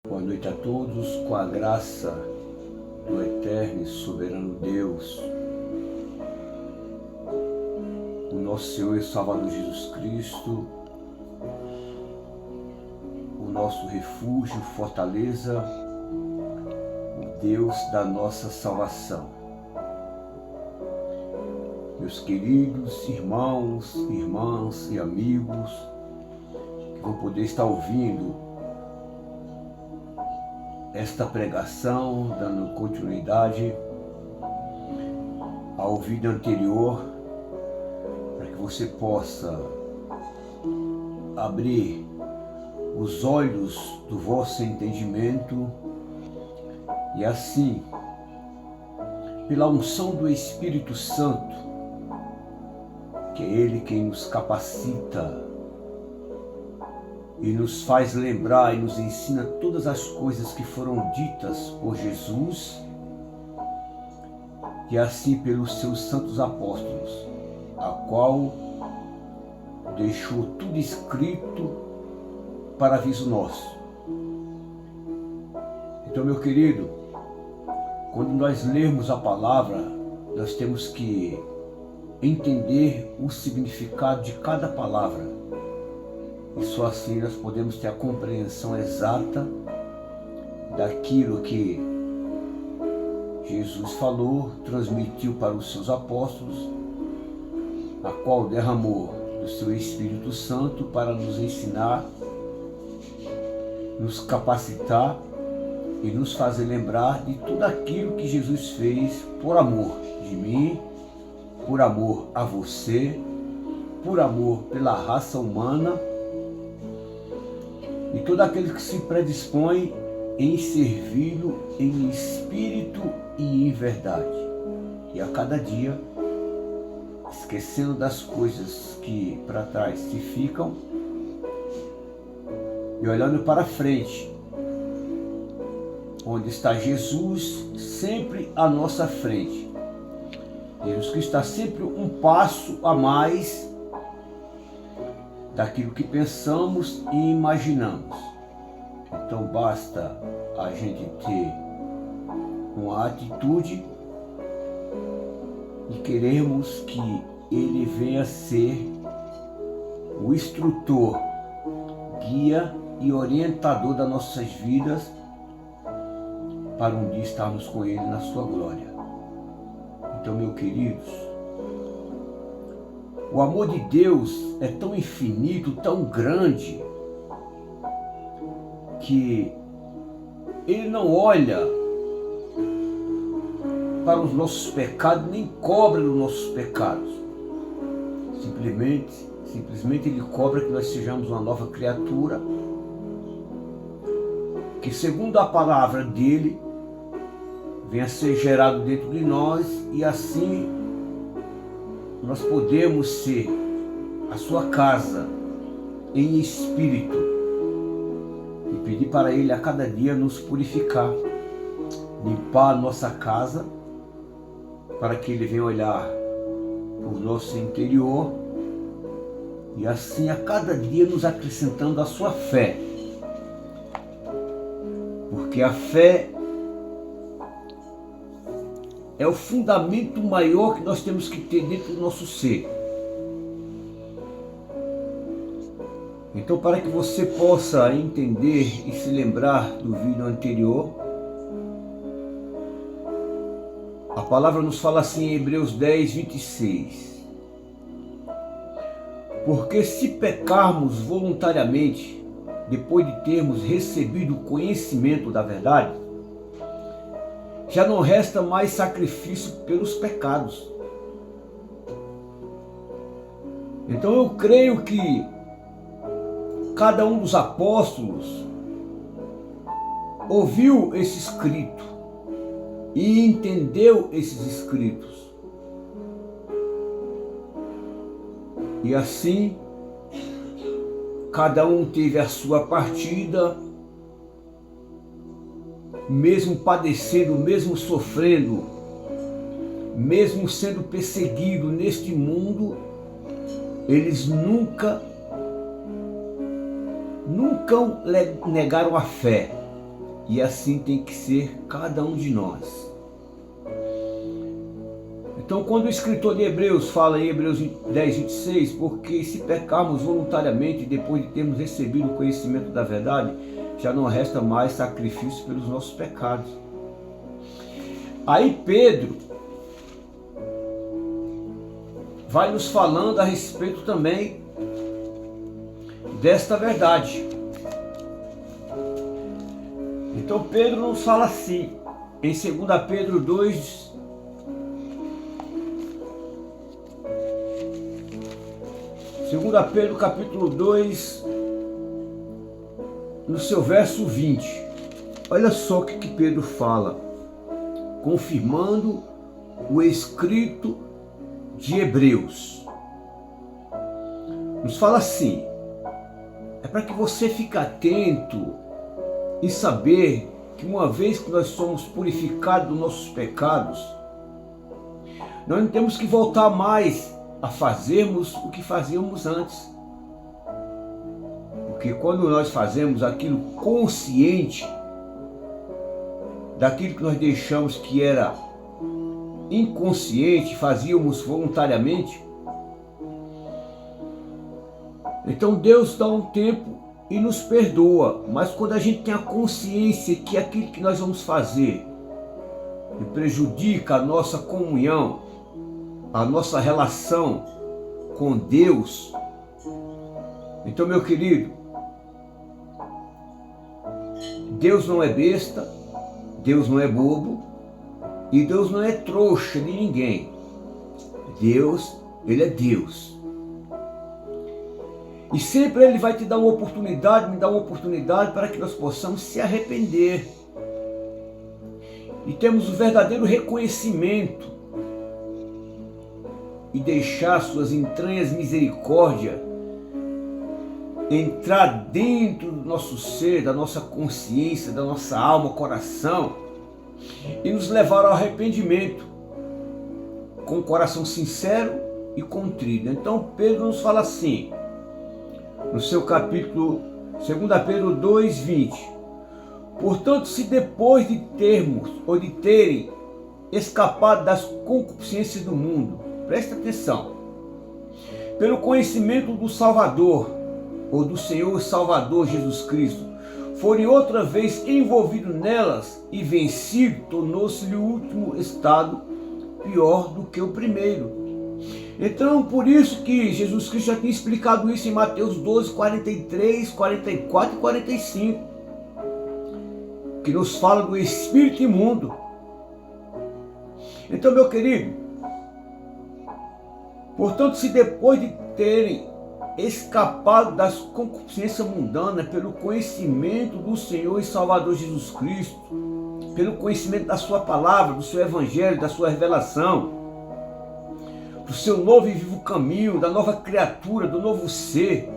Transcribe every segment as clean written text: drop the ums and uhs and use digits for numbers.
Boa noite a todos, com a graça do eterno e soberano Deus, o nosso Senhor e Salvador Jesus Cristo, o nosso refúgio, fortaleza, o Deus da nossa salvação. Meus queridos irmãos, irmãs e amigos que vão poder estar ouvindo esta pregação, dando continuidade ao vídeo anterior, para que você possa abrir os olhos do vosso entendimento e assim, pela unção do Espírito Santo, que é Ele quem nos capacita e nos faz lembrar e nos ensina todas as coisas que foram ditas por Jesus e assim pelos seus santos apóstolos, a qual deixou tudo escrito para aviso nosso. Então, meu querido, quando nós lermos a palavra, nós temos que entender o significado de cada palavra. E só assim nós podemos ter a compreensão exata daquilo que Jesus falou, transmitiu para os seus apóstolos, a qual derramou do seu Espírito Santo para nos ensinar, nos capacitar e nos fazer lembrar de tudo aquilo que Jesus fez por amor de mim, por amor a você, por amor pela raça humana, e todo aquele que se predispõe em servi-lo em espírito e em verdade. E a cada dia, esquecendo das coisas que para trás se ficam, e olhando para frente, onde está Jesus sempre à nossa frente. Jesus que está sempre um passo a mais daquilo que pensamos e imaginamos. Então basta a gente ter uma atitude e queremos que Ele venha ser o instrutor, guia e orientador das nossas vidas para um dia estarmos com Ele na sua glória. Então, meus queridos, o amor de Deus é tão infinito, tão grande, que Ele não olha para os nossos pecados, nem cobra os nossos pecados. Simplesmente Ele cobra que nós sejamos uma nova criatura, que segundo a palavra dEle, venha a ser gerado dentro de nós e assim nós podemos ser a sua casa em espírito e pedir para Ele a cada dia nos purificar, limpar a nossa casa, para que Ele venha olhar para o nosso interior e assim a cada dia nos acrescentando a sua fé, porque a fé é o fundamento maior que nós temos que ter dentro do nosso ser. Então, para que você possa entender e se lembrar do vídeo anterior, a palavra nos fala assim em Hebreus 10, 26. Porque se pecarmos voluntariamente, depois de termos recebido o conhecimento da verdade, já não resta mais sacrifício pelos pecados. Então eu creio que cada um dos apóstolos ouviu esse escrito e entendeu esses escritos. E assim, cada um teve a sua partida, mesmo padecendo, mesmo sofrendo, mesmo sendo perseguido neste mundo, eles nunca negaram a fé. E assim tem que ser cada um de nós. Então, quando o escritor de Hebreus fala em Hebreus 10, 26, porque se pecarmos voluntariamente depois de termos recebido o conhecimento da verdade, já não resta mais sacrifício pelos nossos pecados. Aí Pedro vai nos falando a respeito também desta verdade. Então Pedro nos fala assim, em 2 Pedro 2, Pedro capítulo 2, no seu verso 20. Olha só o que Pedro fala, confirmando o escrito de Hebreus. Nos fala assim, é para que você fique atento e saber que uma vez que nós somos purificados dos nossos pecados, nós não temos que voltar mais a fazermos o que fazíamos antes. Porque quando nós fazemos aquilo consciente, daquilo que nós deixamos que era inconsciente, fazíamos voluntariamente, então Deus dá um tempo e nos perdoa. Mas quando a gente tem a consciência que aquilo que nós vamos fazer prejudica a nossa comunhão, a nossa relação com Deus, então, meu querido, Deus não é besta, Deus não é bobo e Deus não é trouxa de ninguém. Deus, Ele é Deus. E sempre Ele vai te dar uma oportunidade, me dar uma oportunidade para que nós possamos se arrepender. E temos o verdadeiro reconhecimento e deixar suas entranhas misericórdia entrar dentro do nosso ser, da nossa consciência, da nossa alma, coração, e nos levar ao arrependimento com o coração sincero e contrito. Então Pedro nos fala assim, no seu capítulo 2 Pedro 2, 20: portanto, se depois de termos ou de terem escapado das concupiscências do mundo, presta atenção, pelo conhecimento do Salvador, ou do Senhor Salvador Jesus Cristo, forem outra vez envolvidos nelas e vencido, tornou-se-lhe o último estado pior do que o primeiro. Então, por isso que Jesus Cristo já tinha explicado isso em Mateus 12, 43, 44 e 45, que nos fala do espírito imundo. Então, meu querido, portanto, se depois de terem escapado das concupiscências mundanas pelo conhecimento do Senhor e Salvador Jesus Cristo, pelo conhecimento da sua palavra, do seu evangelho, da sua revelação, do seu novo e vivo caminho, da nova criatura, do novo ser,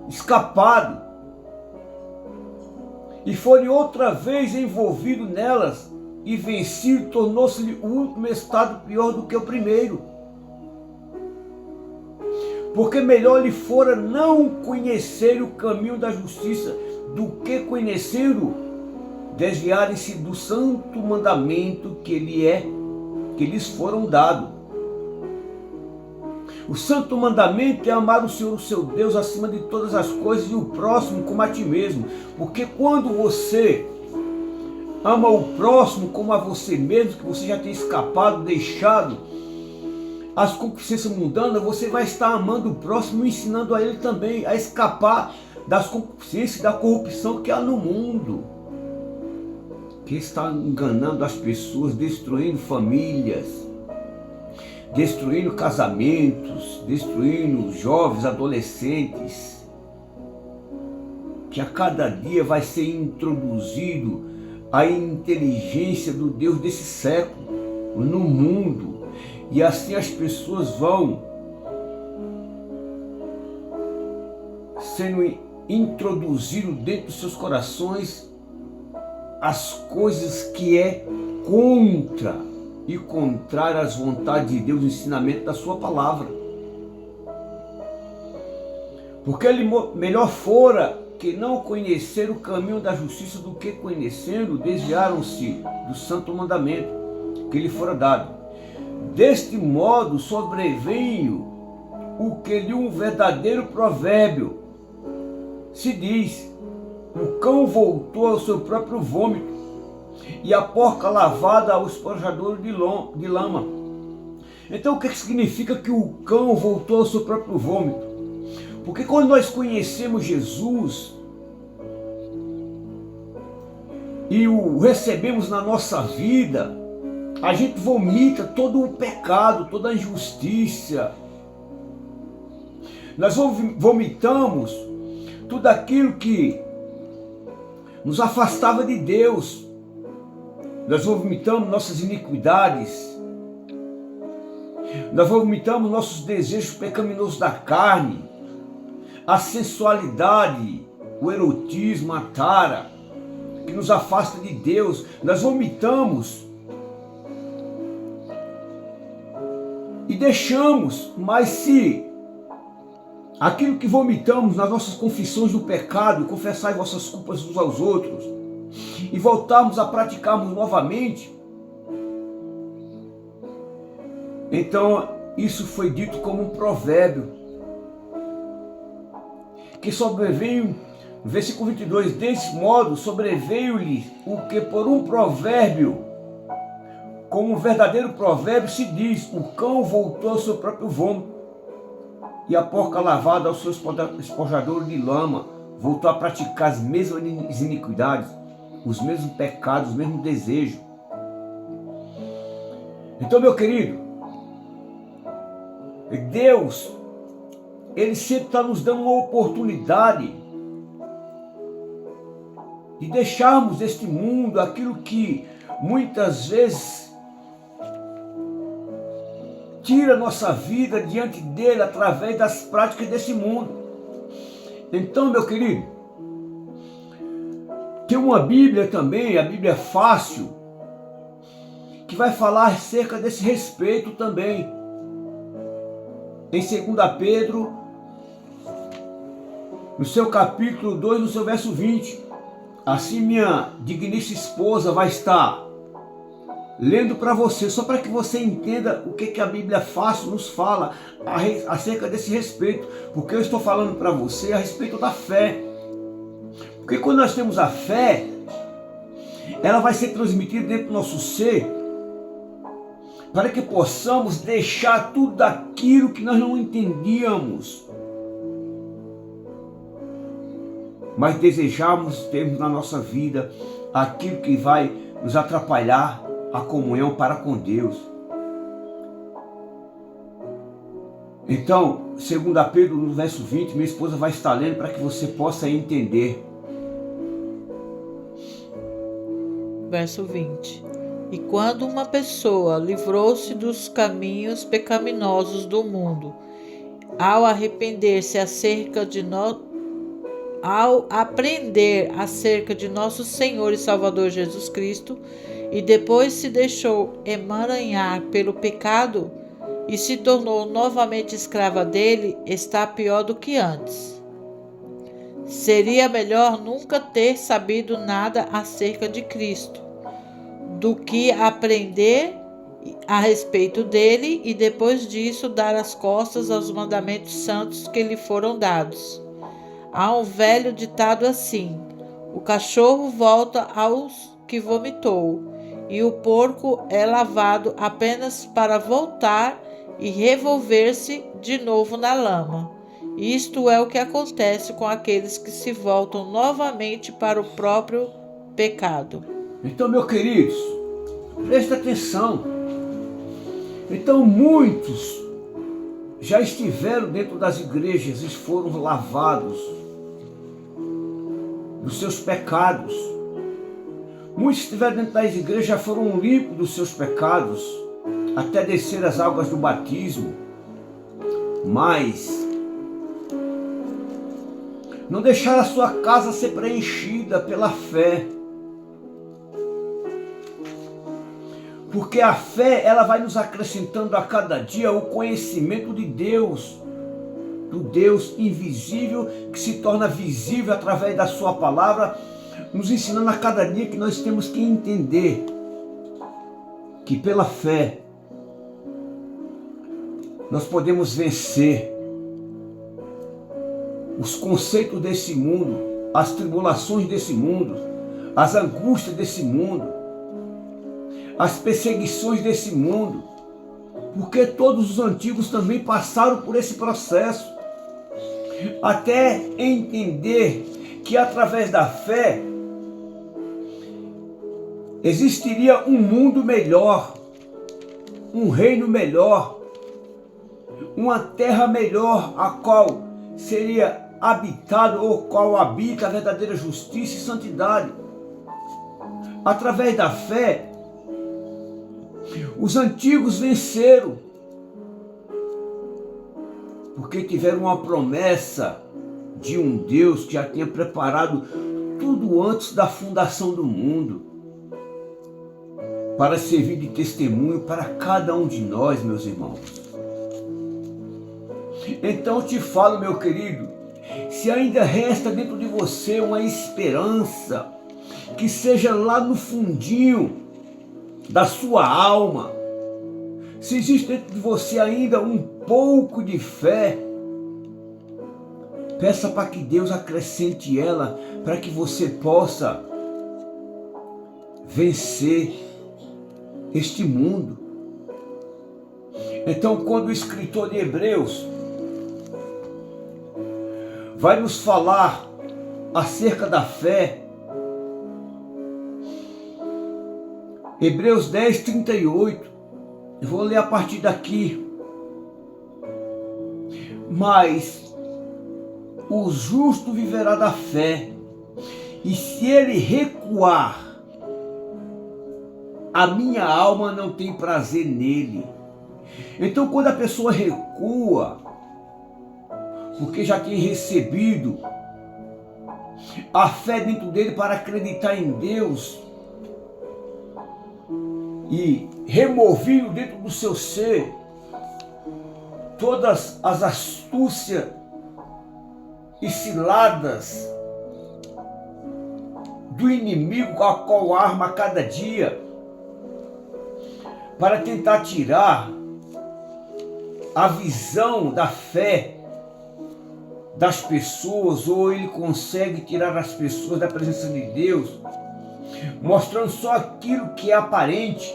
escapado, e forem outra vez envolvidos nelas e vencido, tornou-se-lhe o último estado pior do que o primeiro. Porque melhor lhe fora não conhecer o caminho da justiça do que conhecer-o, desviarem-se do santo mandamento que lhes foram dado. O santo mandamento é amar o Senhor, o seu Deus, acima de todas as coisas, e o próximo como a ti mesmo. Porque quando você ama o próximo como a você mesmo, que você já tem escapado, deixado as concupiscências mundanas, você vai estar amando o próximo e ensinando a ele também a escapar das concupiscências e da corrupção que há no mundo, que está enganando as pessoas, destruindo famílias, destruindo casamentos, destruindo jovens, adolescentes, que a cada dia vai ser introduzido a inteligência do Deus desse século no mundo. E assim as pessoas vão sendo introduzidas dentro dos seus corações as coisas que é contra e contrário às vontades de Deus, o ensinamento da sua palavra. Porque ele melhor fora que não conheceram o caminho da justiça, do que conhecendo, desviaram-se do santo mandamento que lhe fora dado. Deste modo sobreveio o que lhe um verdadeiro provérbio se diz: o cão voltou ao seu próprio vômito, e a porca lavada ao esponjador de lama. Então o que significa que o cão voltou ao seu próprio vômito? Porque quando nós conhecemos Jesus e o recebemos na nossa vida, a gente vomita todo o pecado, toda a injustiça. Nós vomitamos tudo aquilo que nos afastava de Deus. Nós vomitamos nossas iniquidades. Nós vomitamos nossos desejos pecaminosos da carne, a sensualidade, o erotismo, a tara, que nos afasta de Deus. Nós vomitamos e deixamos, mas se aquilo que vomitamos nas nossas confissões do pecado, confessai vossas culpas uns aos outros, e voltarmos a praticarmos novamente, então isso foi dito como um provérbio, que sobreveio, no versículo 22, desse modo sobreveio-lhe o que por um provérbio, como um verdadeiro provérbio se diz: o cão voltou ao seu próprio vômito, e a porca lavada ao seu esponjador de lama. Voltou a praticar as mesmas iniquidades, os mesmos pecados, os mesmos desejos. Então, meu querido, Deus, Ele sempre está nos dando uma oportunidade de deixarmos deste mundo aquilo que muitas vezes tira nossa vida diante dele através das práticas desse mundo. Então, meu querido, tem uma Bíblia também, a Bíblia Fácil, que vai falar acerca desse respeito também. Em 2 Pedro, no seu capítulo 2, no seu verso 20, assim minha digníssima esposa vai estar lendo para você, só para que você entenda o que a Bíblia Fácil nos fala acerca desse respeito, porque eu estou falando para você a respeito da fé. Porque quando nós temos a fé, ela vai ser transmitida dentro do nosso ser, para que possamos deixar tudo aquilo que nós não entendíamos, mas desejamos termos na nossa vida aquilo que vai nos atrapalhar a comunhão para com Deus. Então, 2 Pedro, no verso 20, minha esposa vai estar lendo para que você possa entender. Verso 20. E quando uma pessoa livrou-se dos caminhos pecaminosos do mundo, ao arrepender-se ao aprender acerca de nosso Senhor e Salvador Jesus Cristo, e depois se deixou emaranhar pelo pecado e se tornou novamente escrava dele, está pior do que antes. Seria melhor nunca ter sabido nada acerca de Cristo, do que aprender a respeito dele e depois disso dar as costas aos mandamentos santos que lhe foram dados. Há um velho ditado assim: o cachorro volta aos que vomitou, e o porco é lavado apenas para voltar e revolver-se de novo na lama. Isto é o que acontece com aqueles que se voltam novamente para o próprio pecado. Então, meus queridos, presta atenção. Então, muitos já estiveram dentro das igrejas e foram lavados dos seus pecados. Muitos estiveram dentro das igrejas já foram limpos dos seus pecados, até descer as águas do batismo, mas não deixaram a sua casa ser preenchida pela fé. Porque a fé, ela vai nos acrescentando a cada dia o conhecimento de Deus. do Deus invisível que se torna visível através da sua palavra, nos ensinando a cada dia que nós temos que entender que pela fé nós podemos vencer os conceitos desse mundo, as tribulações desse mundo, as angústias desse mundo, as perseguições desse mundo, porque todos os antigos também passaram por esse processo, até entender que através da fé existiria um mundo melhor, um reino melhor, uma terra melhor, a qual seria habitado, ou qual habita a verdadeira justiça e santidade. Através da fé, os antigos venceram, porque tiveram uma promessa de um Deus que já tinha preparado tudo antes da fundação do mundo, para servir de testemunho para cada um de nós, meus irmãos. Então eu te falo, meu querido, se ainda resta dentro de você uma esperança, que seja lá no fundinho da sua alma, se existe dentro de você ainda um pouco de fé, peça para que Deus acrescente ela, para que você possa vencer este mundo. Então, quando o escritor de Hebreus vai nos falar acerca da fé, Hebreus 10, 38, eu vou ler a partir daqui. Mas o justo viverá da fé, e se ele recuar, a minha alma não tem prazer nele. Então, quando a pessoa recua, porque já tem recebido a fé dentro dele para acreditar em Deus, e removido dentro do seu ser todas as astúcias e ciladas do inimigo, a qual arma a cada dia para tentar tirar a visão da fé das pessoas, ou ele consegue tirar as pessoas da presença de Deus, mostrando só aquilo que é aparente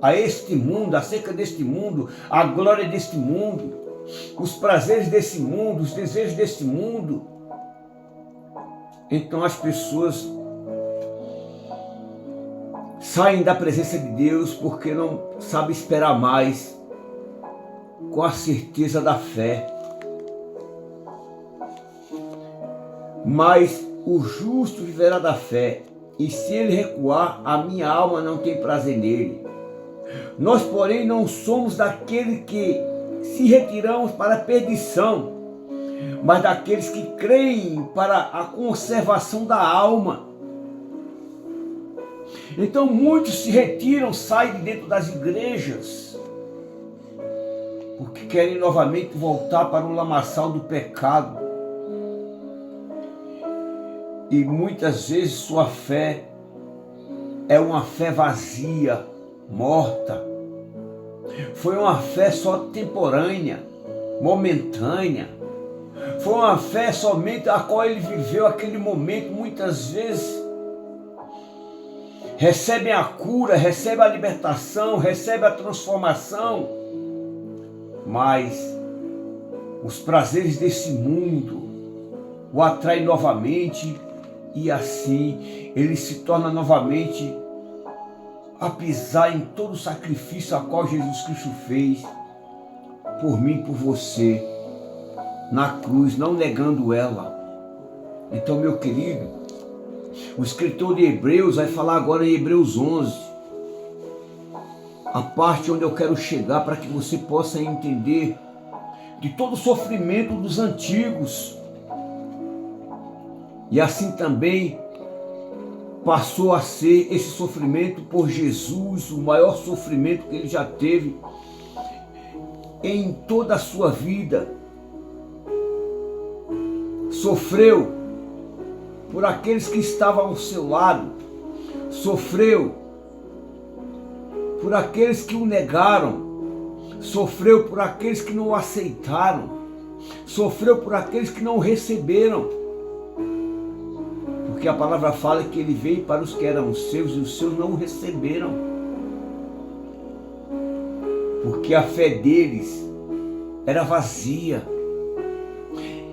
a este mundo, acerca deste mundo, a glória deste mundo, os prazeres desse mundo, os desejos deste mundo. Então as pessoas saem da presença de Deus porque não sabem esperar mais com a certeza da fé. Mas o justo viverá da fé, e se ele recuar, a minha alma não tem prazer nele. Nós, porém, não somos daqueles que se retiramos para a perdição, mas daqueles que creem para a conservação da alma. Então muitos se retiram, saem de dentro das igrejas, porque querem novamente voltar para o lamaçal do pecado. E muitas vezes sua fé é uma fé vazia, morta. Foi uma fé só temporânea, momentânea. Foi uma fé somente a qual ele viveu aquele momento. Muitas vezes recebem a cura, recebem a libertação, recebem a transformação, mas os prazeres desse mundo o atraem novamente, e assim ele se torna novamente a pisar em todo o sacrifício a qual Jesus Cristo fez por mim e por você na cruz, não negando ela. Então, meu querido, o escritor de Hebreus vai falar agora em Hebreus 11, a parte onde eu quero chegar para que você possa entender de todo o sofrimento dos antigos. E assim também passou a ser esse sofrimento por Jesus, o maior sofrimento que ele já teve. em toda a sua vida. Sofreu por aqueles que estavam ao seu lado. Sofreu por aqueles que o negaram. Sofreu por aqueles que não o aceitaram. Sofreu por aqueles que não o receberam. Porque a palavra fala que ele veio para os que eram seus e os seus não o receberam. Porque a fé deles era vazia.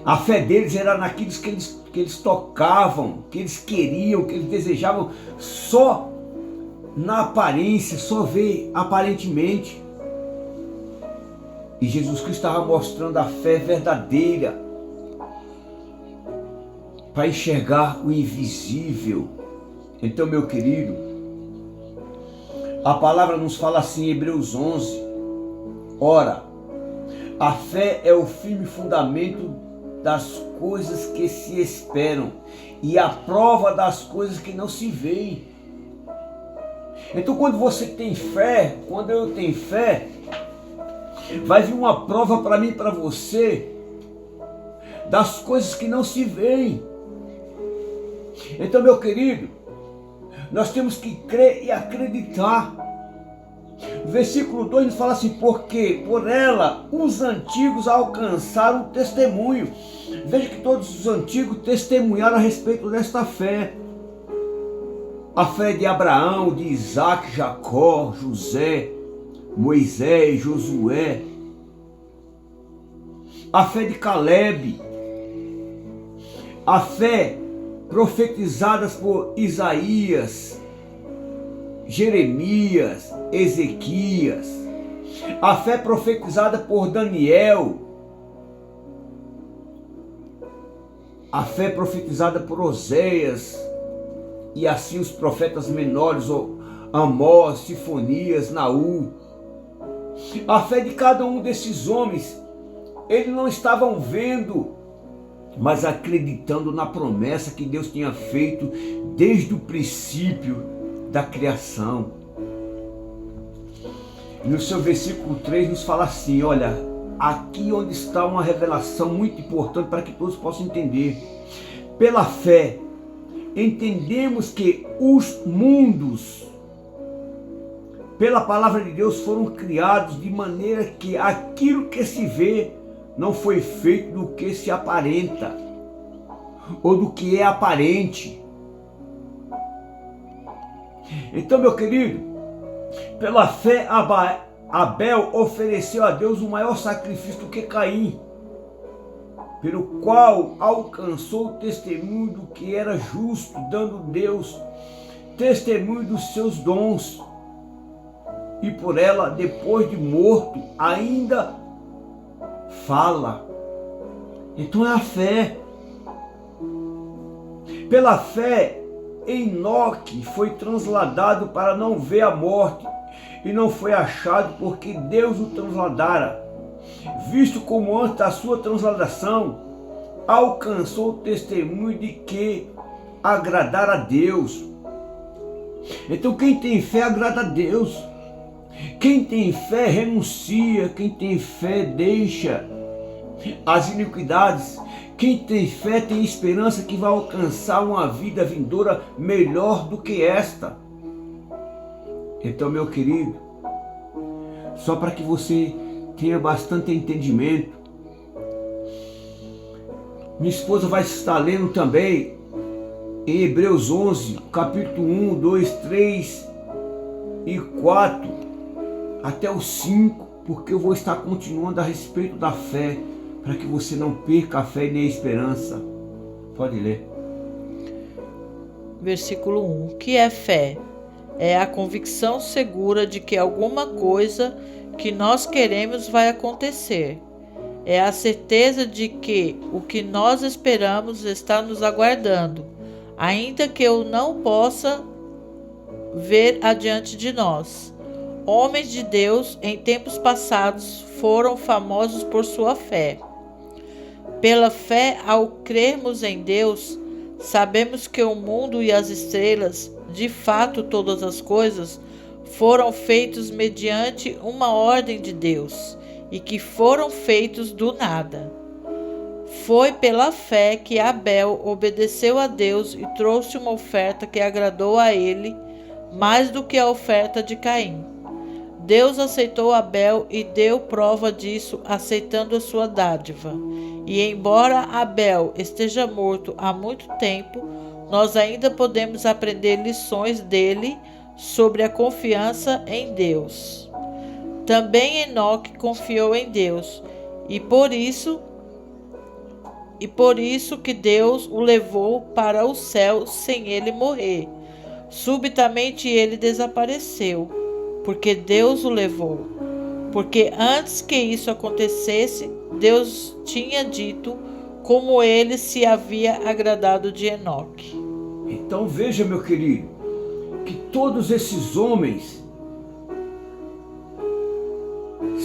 A fé deles era naqueles que eles tocavam, que eles queriam, que eles desejavam, só na aparência, só ver aparentemente. E Jesus Cristo estava mostrando a fé verdadeira para enxergar o invisível. Então, meu querido, a palavra nos fala assim em Hebreus 11. Ora, a fé é o firme fundamento das coisas que se esperam e a prova das coisas que não se veem. Então, quando você tem fé, quando eu tenho fé, vai vir uma prova para mim e para você das coisas que não se veem. Então, meu querido, nós temos que crer e acreditar. O versículo 2 nos fala assim: porque por ela os antigos alcançaram o testemunho. Veja que todos os antigos testemunharam a respeito desta fé. A fé de Abraão, de Isaac, Jacó, José, Moisés, Josué. A fé de Caleb. A fé profetizadas por Isaías, Jeremias, Ezequias. A fé profetizada por Daniel. A fé profetizada por Oséias. E assim os profetas menores, Amós, Sifonias, Naú. A fé de cada um desses homens, eles não estavam vendo, mas acreditando na promessa que Deus tinha feito desde o princípio da criação. E no seu versículo 3 nos fala assim, olha, aqui onde está uma revelação muito importante para que todos possam entender. Pela fé, entendemos que os mundos, pela palavra de Deus, foram criados de maneira que aquilo que se vê não foi feito do que se aparenta, ou do que é aparente. Então, meu querido, pela fé, Abel ofereceu a Deus um maior sacrifício do que Caim, pelo qual alcançou o testemunho do que era justo, dando Deus testemunho dos seus dons. E por ela, depois de morto, ainda fala. Então é a fé. Pela fé, Enoque foi transladado para não ver a morte, e não foi achado porque Deus o transladara. Visto como antes da sua transladação, alcançou o testemunho de que agradara a Deus. Então quem tem fé agrada a Deus. Quem tem fé renuncia, quem tem fé deixa as iniquidades. Quem tem fé tem esperança que vai alcançar uma vida vindoura melhor do que esta. Então, meu querido, só para que você tenha bastante entendimento, minha esposa vai estar lendo também em Hebreus 11, capítulo 1, 2, 3 e 4, até o 5, porque eu vou estar continuando a respeito da fé, para que você não perca a fé nem a esperança. Pode ler. Versículo 1. O que é fé? É a convicção segura de que alguma coisa que nós queremos vai acontecer. É a certeza de que o que nós esperamos está nos aguardando, ainda que eu não possa ver adiante de nós. Homens de Deus em tempos passados foram famosos por sua fé. Pela fé, ao crermos em Deus, sabemos que o mundo e as estrelas, de fato todas as coisas, foram feitos mediante uma ordem de Deus, e que foram feitos do nada. Foi pela fé que Abel obedeceu a Deus e trouxe uma oferta que agradou a ele mais do que a oferta de Caim. Deus aceitou Abel e deu prova disso, aceitando a sua dádiva. E embora Abel esteja morto há muito tempo, nós ainda podemos aprender lições dele sobre a confiança em Deus. Também Enoque confiou em Deus, e por isso que Deus o levou para o céu sem ele morrer. Subitamente ele desapareceu, porque Deus o levou. Porque antes que isso acontecesse, Deus tinha dito como ele se havia agradado de Enoque. Então veja, meu querido, que todos esses homens,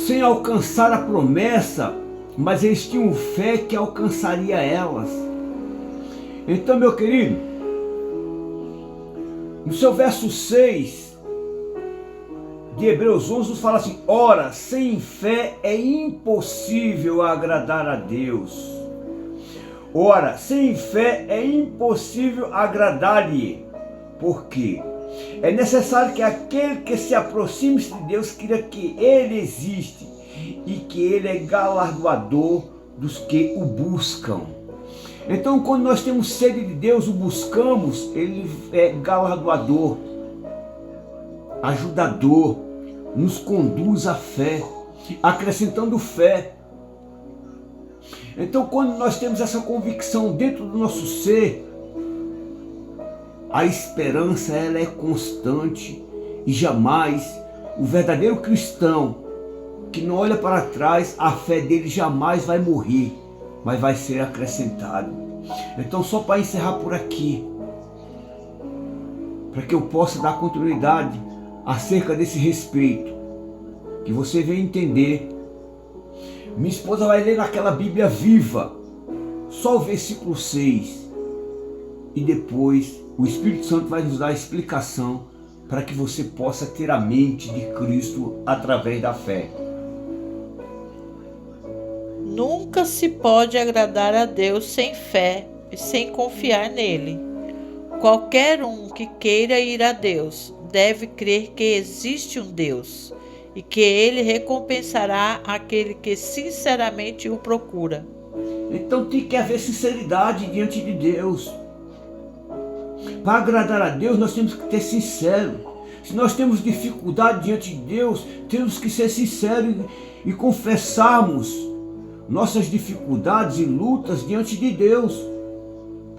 sem alcançar a promessa, mas eles tinham fé que alcançaria elas. Então, meu querido, no seu verso 6 de Hebreus 11, nos fala assim: ora, sem fé é impossível agradar a Deus. Ora, sem fé é impossível agradar-lhe. Por quê? É necessário que aquele que se aproxime de Deus creia que Ele existe e que Ele é galardoador dos que o buscam. Então, quando nós temos sede de Deus, o buscamos, Ele é galardoador, ajudador, nos conduz à fé, acrescentando fé. Então, quando nós temos essa convicção dentro do nosso ser, a esperança ela é constante e jamais o verdadeiro cristão que não olha para trás, a fé dele jamais vai morrer, mas vai ser acrescentado. Então, só para encerrar por aqui, para que eu possa dar continuidade acerca desse respeito, que você venha entender. Minha esposa vai ler naquela Bíblia viva, só o versículo 6, e depois o Espírito Santo vai nos dar a explicação para que você possa ter a mente de Cristo através da fé. Nunca se pode agradar a Deus sem fé e sem confiar nele. Qualquer um que queira ir a Deus deve crer que existe um Deus e que ele recompensará aquele que sinceramente o procura. Então tem que haver sinceridade diante de Deus. Para agradar a Deus, nós temos que ter sincero. Se nós temos dificuldade diante de Deus, temos que ser sinceros e confessarmos nossas dificuldades e lutas diante de Deus.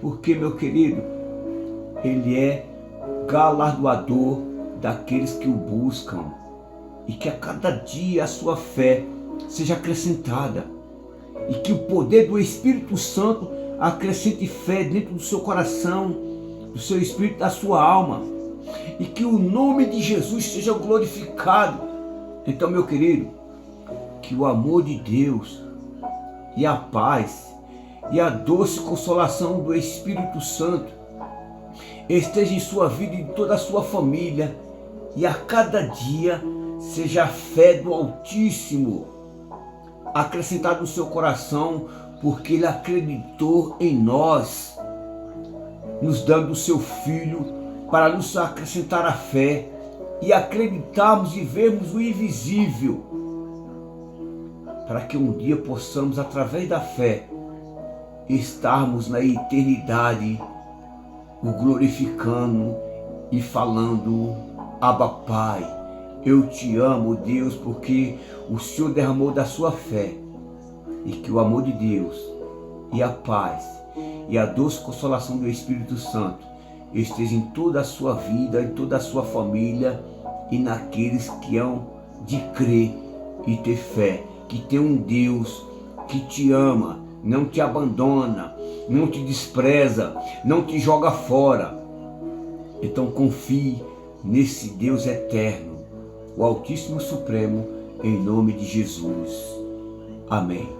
Porque, meu querido, Ele é galardoador daqueles que o buscam. E que a cada dia a sua fé seja acrescentada. E que o poder do Espírito Santo acrescente fé dentro do seu coração, do seu espírito, da sua alma. E que o nome de Jesus seja glorificado. Então, meu querido, que o amor de Deus e a paz e a doce consolação do Espírito Santo esteja em sua vida e em toda a sua família. E a cada dia seja a fé do Altíssimo acrescentada no seu coração, porque Ele acreditou em nós, nos dando o seu Filho para nos acrescentar a fé e acreditarmos e vermos o invisível, para que um dia possamos, através da fé, estarmos na eternidade, o glorificando e falando: Abba Pai, eu te amo, Deus, porque o Senhor derramou da sua fé. E que o amor de Deus e a paz e a doce consolação do Espírito Santo esteja em toda a sua vida, em toda a sua família e naqueles que hão de crer e ter fé, que tem um Deus que te ama, não te abandona, não te despreza, não te joga fora. Então confie nesse Deus eterno, o Altíssimo Supremo, em nome de Jesus. Amém.